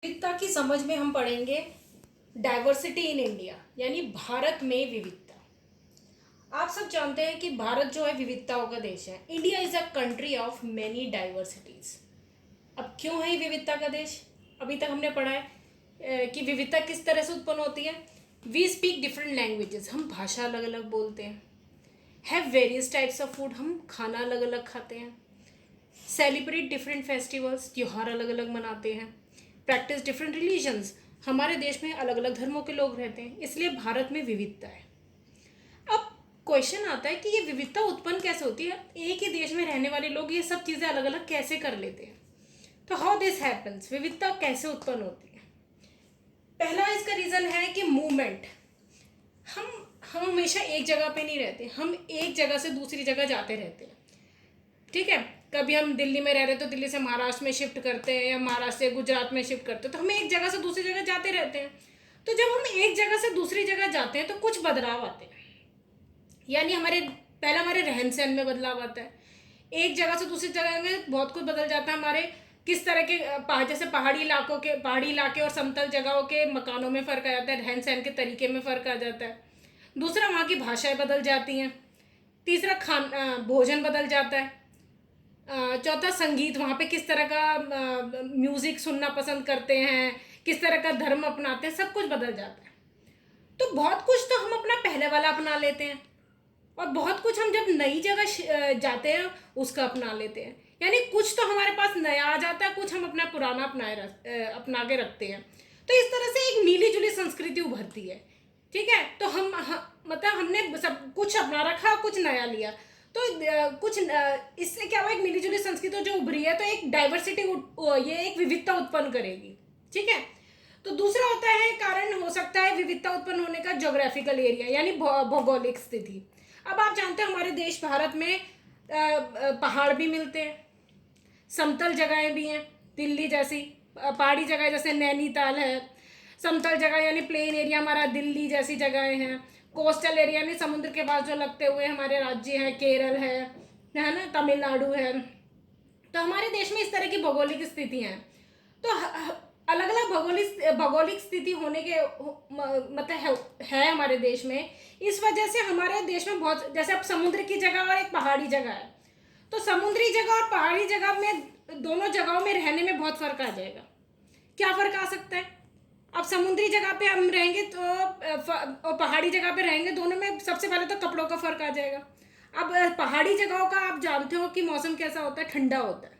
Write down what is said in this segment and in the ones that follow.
विविधता की समझ में हम पढ़ेंगे डाइवर्सिटी इन इंडिया, यानी भारत में विविधता। आप सब जानते हैं कि भारत जो है विविधताओं का देश है। India is a country of many diversities. अब क्यों है ये विविधता का देश? अभी तक हमने पढ़ा है कि विविधता किस तरह से उत्पन्न होती है। वी स्पीक डिफरेंट लैंग्वेजेस, हम भाषा अलग अलग बोलते हैं। Have various types of food, हम खाना अलग अलग खाते हैं। सेलिब्रेट डिफरेंट फेस्टिवल्स, त्यौहार अलग अलग मनाते हैं। प्रैक्टिस डिफरेंट रिलीजन्स, हमारे देश में अलग अलग धर्मों के लोग रहते हैं, इसलिए भारत में विविधता है। अब क्वेश्चन आता है कि ये विविधता उत्पन्न कैसे होती है? एक ही देश में रहने वाले लोग ये सब चीज़ें अलग अलग कैसे कर लेते हैं? तो हाउ दिस हैपन्स, विविधता कैसे उत्पन्न होती है? पहला इसका रीज़न है कि मूवमेंट। हम हमेशा एक जगह पे नहीं रहते, हम एक जगह से दूसरी जगह जाते रहते हैं। ठीक है, कभी हम दिल्ली में रह रहे हैं तो दिल्ली से महाराष्ट्र में शिफ्ट करते हैं, या महाराष्ट्र से गुजरात में शिफ्ट करते हैं, तो हम एक जगह से दूसरी जगह जाते रहते हैं। तो जब हम एक जगह से दूसरी जगह जाते हैं तो कुछ बदलाव आते हैं, यानी हमारे रहन सहन में बदलाव आता है। एक जगह से दूसरी जगह में बहुत कुछ बदल जाता है। हमारे किस तरह के जैसे पहाड़ी इलाके और समतल जगहों के मकानों में फ़र्क आ जाता है, रहन सहन के तरीके में फ़र्क आ जाता है। दूसरा, वहाँ की भाषाएं बदल जाती हैं। तीसरा, भोजन बदल जाता है। चौथा, संगीत, वहाँ पे किस तरह का म्यूज़िक सुनना पसंद करते हैं, किस तरह का धर्म अपनाते हैं, सब कुछ बदल जाता है। तो बहुत कुछ तो हम अपना पहले वाला अपना लेते हैं, और बहुत कुछ हम जब नई जगह जाते हैं उसका अपना लेते हैं। यानी कुछ तो हमारे पास नया आ जाता है, कुछ हम अपना पुराना अपना के रखते हैं। तो इस तरह से एक मिली जुली संस्कृति उभरती है। ठीक है, तो मतलब हमने सब कुछ अपना रखा, कुछ नया लिया। तो इससे क्या हुआ, एक मिली जुली संस्कृति जो उभरी है तो एक डाइवर्सिटी, ये एक विविधता उत्पन्न करेगी। ठीक है, तो दूसरा होता है कारण, हो सकता है विविधता उत्पन्न होने का ज्योग्राफिकल एरिया, यानी भौगोलिक स्थिति। अब आप जानते हैं हमारे देश भारत में पहाड़ भी मिलते हैं, समतल जगहें भी हैं, दिल्ली जैसी पहाड़ी जगह जैसे नैनीताल है। समतल जगह यानी प्लेन एरिया हमारा दिल्ली जैसी जगहें हैं। कोस्टल एरिया यानी समुद्र के पास जो लगते हुए हमारे राज्य हैं, केरल है ना, तमिलनाडु है। तो हमारे देश में इस तरह की भौगोलिक स्थिति हैं। तो अलग अलग भौगोलिक स्थिति होने के मतलब है हमारे देश में। इस वजह से हमारे देश में बहुत, जैसे अब समुद्र की जगह और एक पहाड़ी जगह है, तो समुद्री जगह और पहाड़ी जगह में, दोनों जगहों में रहने में बहुत फर्क आ जाएगा। क्या फर्क आ सकता है? अब समुद्री जगह पे हम रहेंगे तो और पहाड़ी जगह पे रहेंगे, दोनों में सबसे पहले तो कपड़ों का फर्क आ जाएगा। अब पहाड़ी जगहों का आप जानते हो कि मौसम कैसा होता है, ठंडा होता है।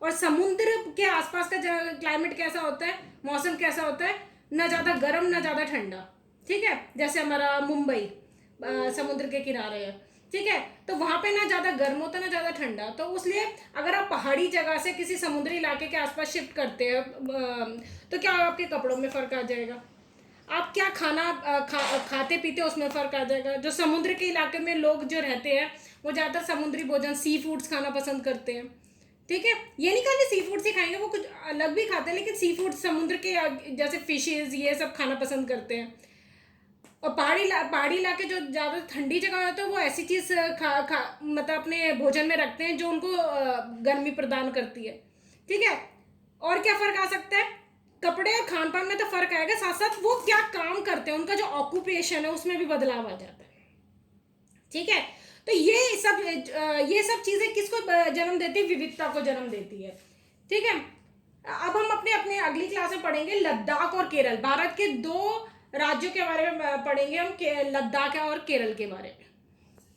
और समुद्र के आसपास का क्लाइमेट कैसा होता है, मौसम कैसा होता है, ना ज़्यादा गर्म ना ज़्यादा ठंडा। ठीक है, जैसे हमारा मुंबई समुद्र के किनारे है। ठीक है, तो वहाँ पे ना ज़्यादा गर्म होता ना ज़्यादा ठंडा। तो उसलिए अगर आप पहाड़ी जगह से किसी समुद्री इलाके के आसपास शिफ्ट करते हैं तो क्या आपके कपड़ों में फ़र्क आ जाएगा। आप क्या खाते पीते उसमें फ़र्क आ जाएगा। जो समुद्र के इलाके में लोग जो रहते हैं वो ज़्यादातर समुद्री भोजन, सी फूड्स खाना पसंद करते हैं। ठीक है, ये नहीं खाली सी फूड्स ही खाएंगे, वो कुछ अलग भी खाते हैं, लेकिन सी फूड समुद्र के जैसे फिशेज ये सब खाना पसंद करते हैं। और पहाड़ी इलाके जो ज़्यादा ठंडी जगह होते हैं वो ऐसी चीज़ मतलब अपने भोजन में रखते हैं जो उनको गर्मी प्रदान करती है। ठीक है, और क्या फ़र्क आ सकता है? कपड़े और खान पान में तो फ़र्क आएगा, साथ साथ वो क्या काम करते हैं, उनका जो ऑक्यूपेशन है उसमें भी बदलाव आ जाता है। ठीक है, तो ये सब चीज़ें किसको जन्म देती है? विविधता को जन्म देती है। ठीक है, अब हम अपने अपने अगली क्लास में पढ़ेंगे लद्दाख और केरल। भारत के दो राज्यों के बारे में पढ़ेंगे हम, लद्दाख और केरल के बारे में।